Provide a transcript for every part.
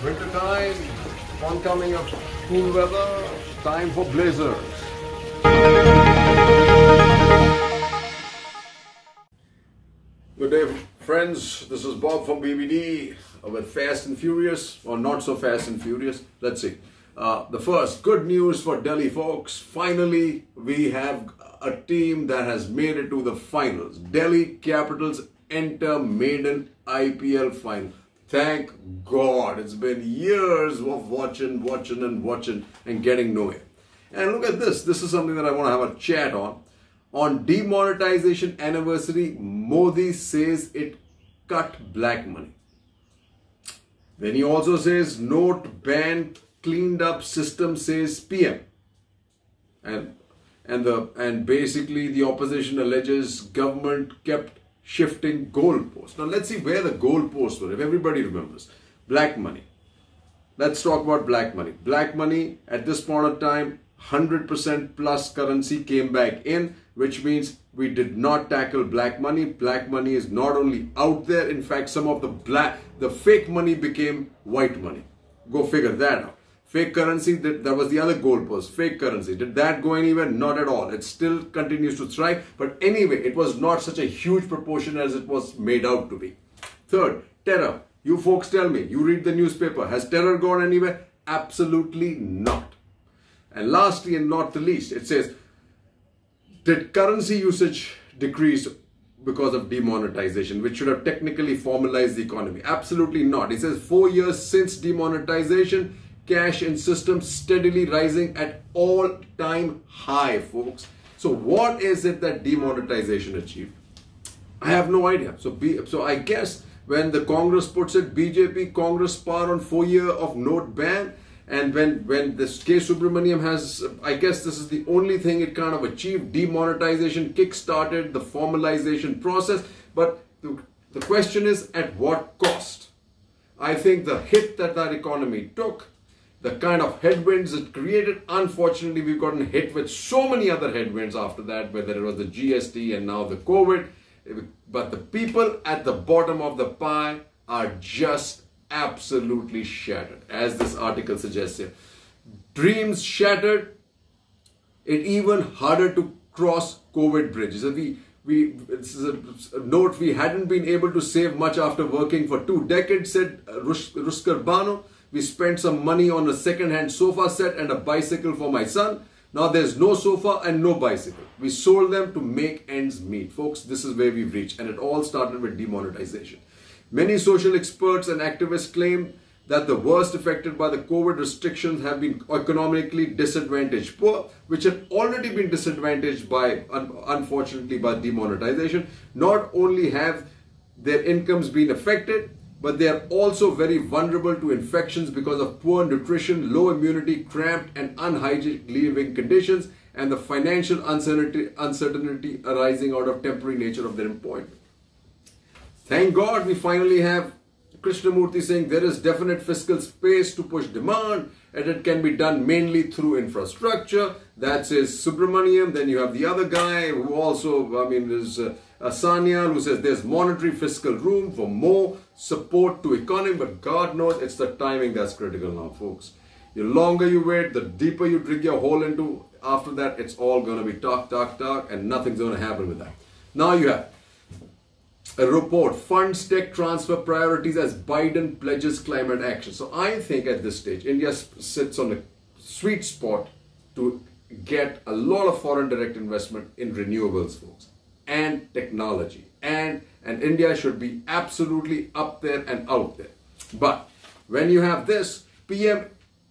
Winter time, oncoming of cool weather, time for blazers. Good day, friends. This is Bob from BBD with Fast and Furious, or not so Fast and Furious. Let's see. The first good news for Delhi folks. Finally, we have a team that has made it to the finals. Delhi Capitals enter maiden IPL final. Thank God. It's been years of watching and getting nowhere. And look at this. This is something that I want to have a chat on. On demonetization anniversary, Modi says it cut black money. Then he also says note ban cleaned up system, says PM. And basically the opposition alleges government kept shifting goalposts. Now let's see where the goalposts were, if everybody remembers. Black money. Let's talk about black money. Black money at this point of time, 100% plus currency came back in, which means we did not tackle black money. Black money is not only out there, in fact, some of the fake money became white money. Go figure that out. Fake currency, that was the other goalpost. Fake currency. Did that go anywhere? Not at all. It still continues to thrive. But anyway, it was not such a huge proportion as it was made out to be. Third, terror. You folks tell me. You read the newspaper. Has terror gone anywhere? Absolutely not. And lastly and not the least, it says, did currency usage decrease because of demonetization, which should have technically formalized the economy? Absolutely not. It says 4 years since demonetization, cash in system steadily rising at all-time high, folks. So what is it that demonetization achieved? I have no idea. So I guess when the Congress puts it, BJP, Congress power on 4 year of note ban, and when this K. Subramaniam has, I guess this is the only thing it kind of achieved. Demonetization kick-started the formalization process. But the question is, at what cost? I think the hit that economy took, the kind of headwinds it created, unfortunately, we've gotten hit with so many other headwinds after that, whether it was the GST and now the COVID. But the people at the bottom of the pie are just absolutely shattered, as this article suggests here. Dreams shattered. It even harder to cross COVID bridges. This is a note, we hadn't been able to save much after working for 2 decades, said Ruskar Bano. We spent some money on a second-hand sofa set and a bicycle for my son. Now there's no sofa and no bicycle. We sold them to make ends meet. Folks, this is where we've reached. And it all started with demonetization. Many social experts and activists claim that the worst affected by the COVID restrictions have been economically disadvantaged poor, which had already been disadvantaged by, unfortunately, by demonetization. Not only have their incomes been affected, but they are also very vulnerable to infections because of poor nutrition, low immunity, cramped and unhygienic living conditions, and the financial uncertainty arising out of temporary nature of their employment. Thank God we finally have Krishnamurti saying there is definite fiscal space to push demand, and it can be done mainly through infrastructure. That says Subramaniam. Then you have the other guy who also, there's Sanyal, who says there's monetary fiscal room for more support to economy. But God knows it's the timing that's critical now, folks. The longer you wait, the deeper you dig your hole into. After that, it's all going to be talk, and nothing's going to happen with that. Now you have a report, funds tech transfer priorities as Biden pledges climate action. So I think at this stage, India sits on a sweet spot to get a lot of foreign direct investment in renewables, folks, and technology. And India should be absolutely up there and out there. But when you have this, PM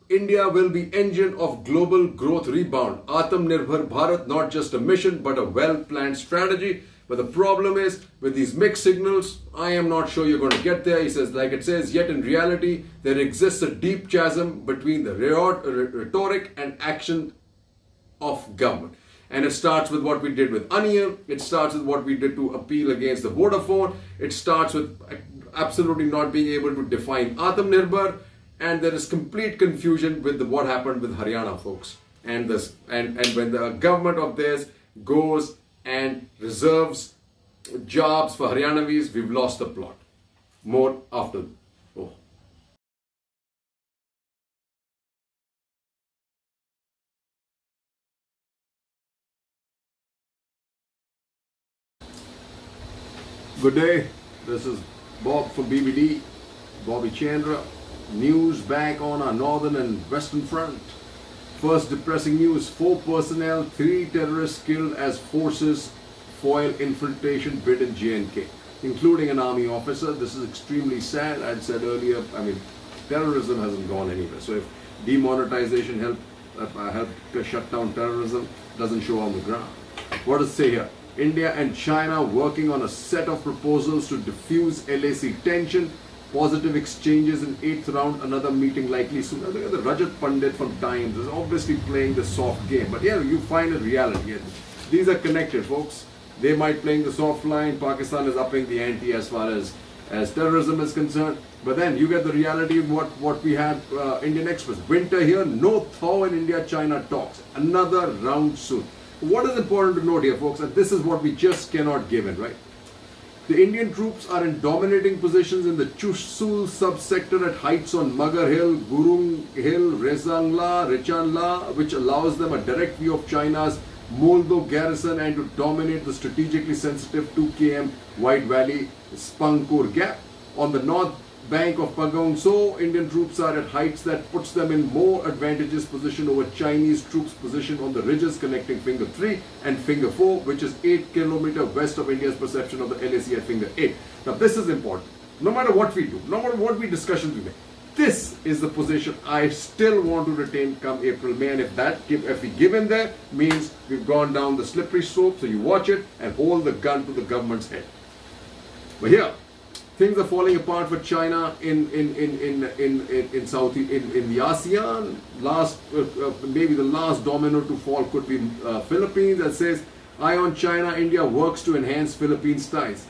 India will be engine of global growth rebound. Atmanirbhar Bharat, not just a mission, but a well-planned strategy. But the problem is, with these mixed signals, I am not sure you're going to get there. He says, like it says, yet in reality, there exists a deep chasm between the rhetoric and action of government. And it starts with what we did with Onion. It starts with what we did to appeal against the Vodafone. It starts with absolutely not being able to define Atmanirbhar. And there is complete confusion with what happened with Haryana, folks. And when the government of theirs goes and reserves jobs for Haryanavis, we've lost the plot. More after Good day, this is Bob from BBD, Bobby Chandra. News back on our northern and western front. First depressing news, 4 personnel, 3 terrorists killed as forces foil infiltration bid in J&K, including an army officer. This is extremely sad. I said earlier, terrorism hasn't gone anywhere. So if demonetization helped to shut down terrorism, doesn't show on the ground. What does it say here? India and China working on a set of proposals to diffuse LAC tension. Positive exchanges in 8th round, another meeting likely soon. Look at the Rajat Pandit from Times is obviously playing the soft game. But yeah, you find a reality. These are connected, folks. They might playing the soft line. Pakistan is upping the ante as far as terrorism is concerned. But then you get the reality of what we had, Indian Express. Winter here, no thaw in India-China talks. Another round soon. What is important to note here, folks, and this is what we just cannot give in, right? The Indian troops are in dominating positions in the Chushul subsector at heights on Magar Hill, Gurung Hill, Rechanla, which allows them a direct view of China's Moldo garrison and to dominate the strategically sensitive 2 km White Valley Spangkur Gap. On the north bank of Pagong So, Indian troops are at heights that puts them in more advantageous position over Chinese troops positioned on the ridges connecting Finger 3 and Finger 4, which is 8 km west of India's perception of the LAC at Finger 8. Now this is important. No matter what we do, no matter what discussions we make, this is the position I still want to retain come April, May, and if we give in there, means we've gone down the slippery slope. So you watch it and hold the gun to the government's head. But here, things are falling apart for China in the ASEAN. Maybe the last domino to fall could be Philippines. That says, eye on China, India works to enhance Philippines ties.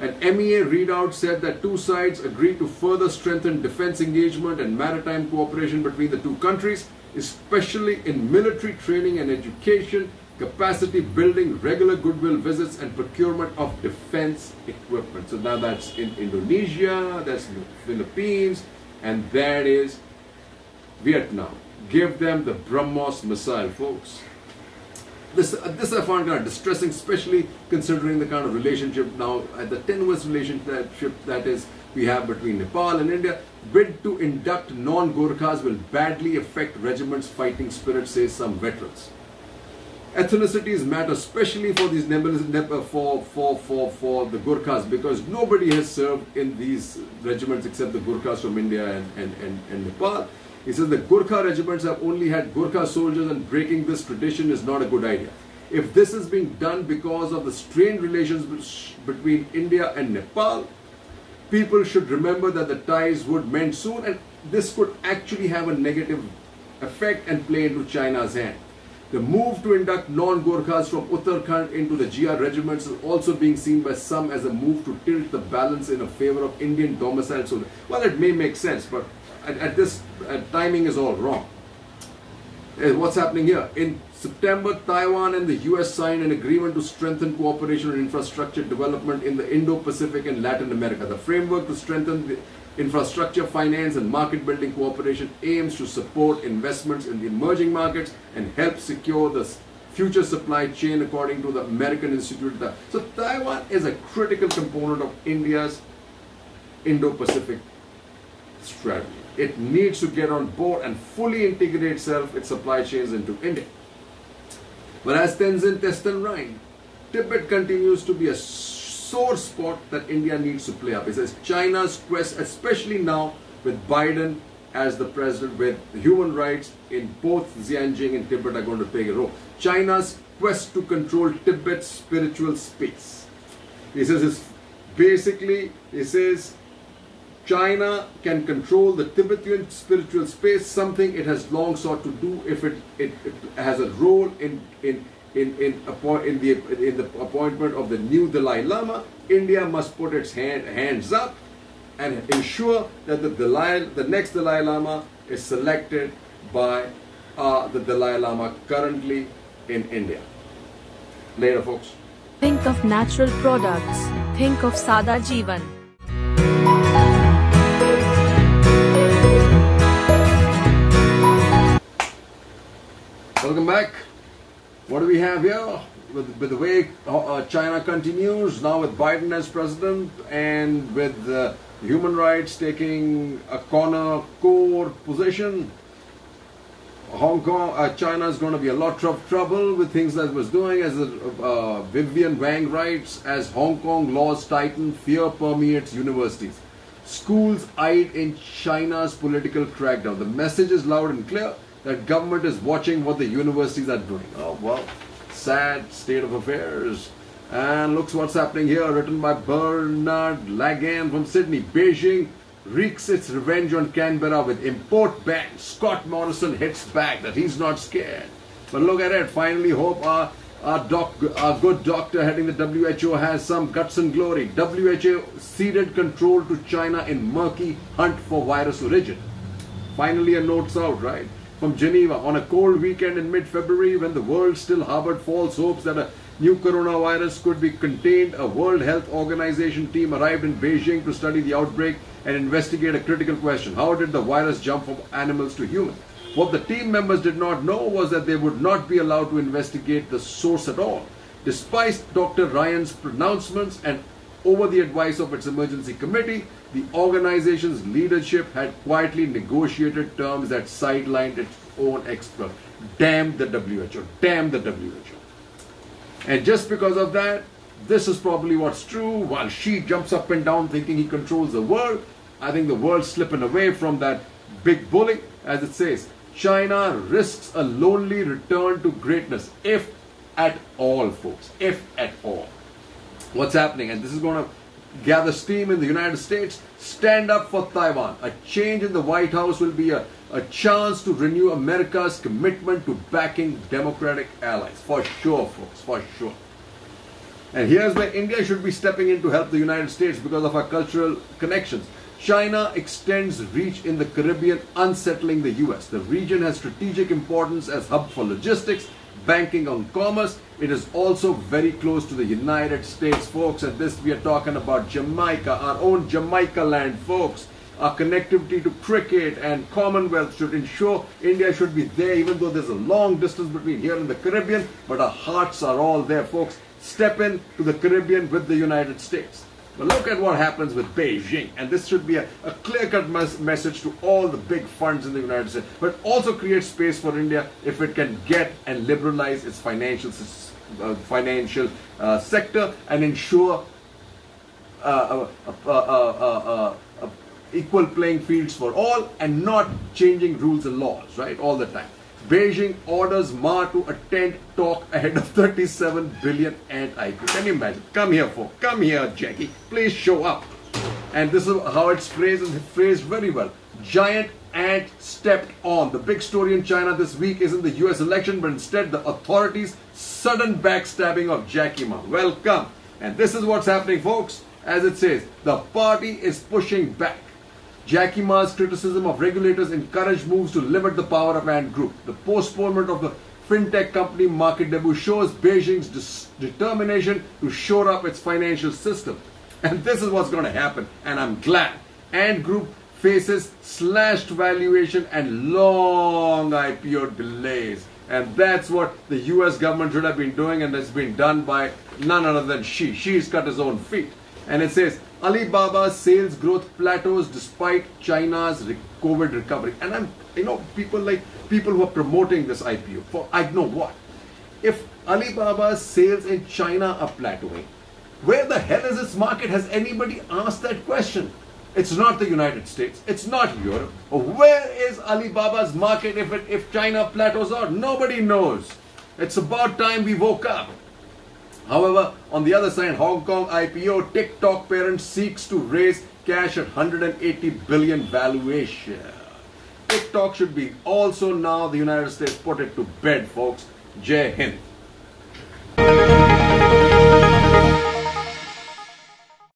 An MEA readout said that 2 sides agreed to further strengthen defense engagement and maritime cooperation between the 2 countries, especially in military training and education, capacity building, regular goodwill visits, and procurement of defense equipment. So now that's in Indonesia, that's in the Philippines, and that is Vietnam. Give them the BrahMos missile, folks. This I found kind of distressing, especially considering the kind of relationship now, the tenuous relationship that is we have between Nepal and India. Bid to induct non-Gurkhas will badly affect regiments' fighting spirit, says some veterans. Ethnicities matter, especially for these for the Gurkhas, because nobody has served in these regiments except the Gurkhas from India and Nepal. He says the Gurkha regiments have only had Gurkha soldiers, and breaking this tradition is not a good idea. If this is being done because of the strained relations between India and Nepal, people should remember that the ties would mend soon, and this could actually have a negative effect and play into China's hand. The move to induct non-Gurkhas from Uttarakhand into the GR regiments is also being seen by some as a move to tilt the balance in favor of Indian domiciled soldiers. Well, it may make sense, but at this timing is all wrong. What's happening here? In September, Taiwan and the US signed an agreement to strengthen cooperation on infrastructure development in the Indo-Pacific and Latin America. The framework to strengthen the infrastructure, finance, and market building cooperation aims to support investments in the emerging markets and help secure the future supply chain, according to the American Institute. So Taiwan is a critical component of India's Indo-Pacific strategy. It needs to get on board and fully integrate its supply chains into India. But as Tenzin Testan Rhine, Tibet continues to be a sore spot that India needs to play up. It says China's quest, especially now with Biden as the president, with human rights in both Xinjiang and Tibet are going to play a role. China's quest to control Tibet's spiritual space. He says China can control the Tibetan spiritual space, something it has long sought to do. If it has a role in the appointment of the new Dalai Lama, India must put its hands up and ensure that the next Dalai Lama is selected by the Dalai Lama currently in India. Later, folks. Think of natural products. Think of Sada Jeevan. Welcome back. What do we have here? with the way China continues, now with Biden as president and with human rights taking a core position, China is going to be a lot of trouble with things that it was doing. As Vivian Wang writes, as Hong Kong laws tighten, fear permeates universities. Schools eyed in China's political crackdown. The message is loud and clear that government is watching what the universities are doing. Oh, well, sad state of affairs. And looks what's happening here, written by Bernard Lagan from Sydney. Beijing wreaks its revenge on Canberra with import ban. Scott Morrison hits back that he's not scared. But look at it, finally hope our good doctor heading the WHO has some guts and glory. WHO ceded control to China in murky hunt for virus origin. Finally a note's out, right? From Geneva, on a cold weekend in mid-February when the world still harbored false hopes that a new coronavirus could be contained, a World Health Organization team arrived in Beijing to study the outbreak and investigate a critical question. How did the virus jump from animals to humans? What the team members did not know was that they would not be allowed to investigate the source at all. Despite Dr. Ryan's pronouncements and over the advice of its emergency committee, the organization's leadership had quietly negotiated terms that sidelined its own expert. Damn the WHO. Damn the WHO. And just because of that, this is probably what's true. While Xi jumps up and down thinking he controls the world, I think the world's slipping away from that big bully. As it says, China risks a lonely return to greatness, if at all, folks, if at all. What's happening? And this is going to gather steam in the United States. Stand up for Taiwan. A change in the White House will be a chance to renew America's commitment to backing democratic allies. For sure, folks, for sure. And here's where India should be stepping in to help the United States because of our cultural connections. China extends reach in the Caribbean, unsettling the US. The region has strategic importance as hub for logistics, banking and commerce. It is also very close to the United States, folks. And this we are talking about Jamaica, our own Jamaica land, folks. Our connectivity to cricket and Commonwealth should ensure India should be there, even though there's a long distance between here and the Caribbean. But our hearts are all there, folks. Step in to the Caribbean with the United States. But look at what happens with Beijing. And this should be a clear-cut message to all the big funds in the United States. But also create space for India if it can get and liberalize its financial sector and ensure equal playing fields for all and not changing rules and laws, right, all the time. Beijing orders Ma to attend talk ahead of 37 billion ant IQ. Can you imagine? Come here, folks. Come here, Jackie. Please show up. And this is how it's phrased very well. Giant ant stepped on. The big story in China this week isn't the US election, but instead the authorities' sudden backstabbing of Jackie Ma. Welcome. And this is what's happening, folks. As it says, the party is pushing back. Jackie Ma's criticism of regulators encouraged moves to limit the power of Ant Group. The postponement of the fintech company market debut shows Beijing's determination to shore up its financial system. And this is what's going to happen. And I'm glad. Ant Group faces slashed valuation and long IPO delays. And that's what the US government should have been doing, and it's been done by none other than Xi. Xi's cut his own feet. And it says, Alibaba's sales growth plateaus despite China's COVID recovery. And people who are promoting this IPO for I know what. If Alibaba's sales in China are plateauing, where the hell is its market? Has anybody asked that question? It's not the United States. It's not Europe. Where is Alibaba's market if China plateaus out? Nobody knows. It's about time we woke up. However, on the other side, Hong Kong IPO, TikTok parent seeks to raise cash at 180 billion valuation. TikTok should be also now the United States put it to bed, folks. Jai Hind.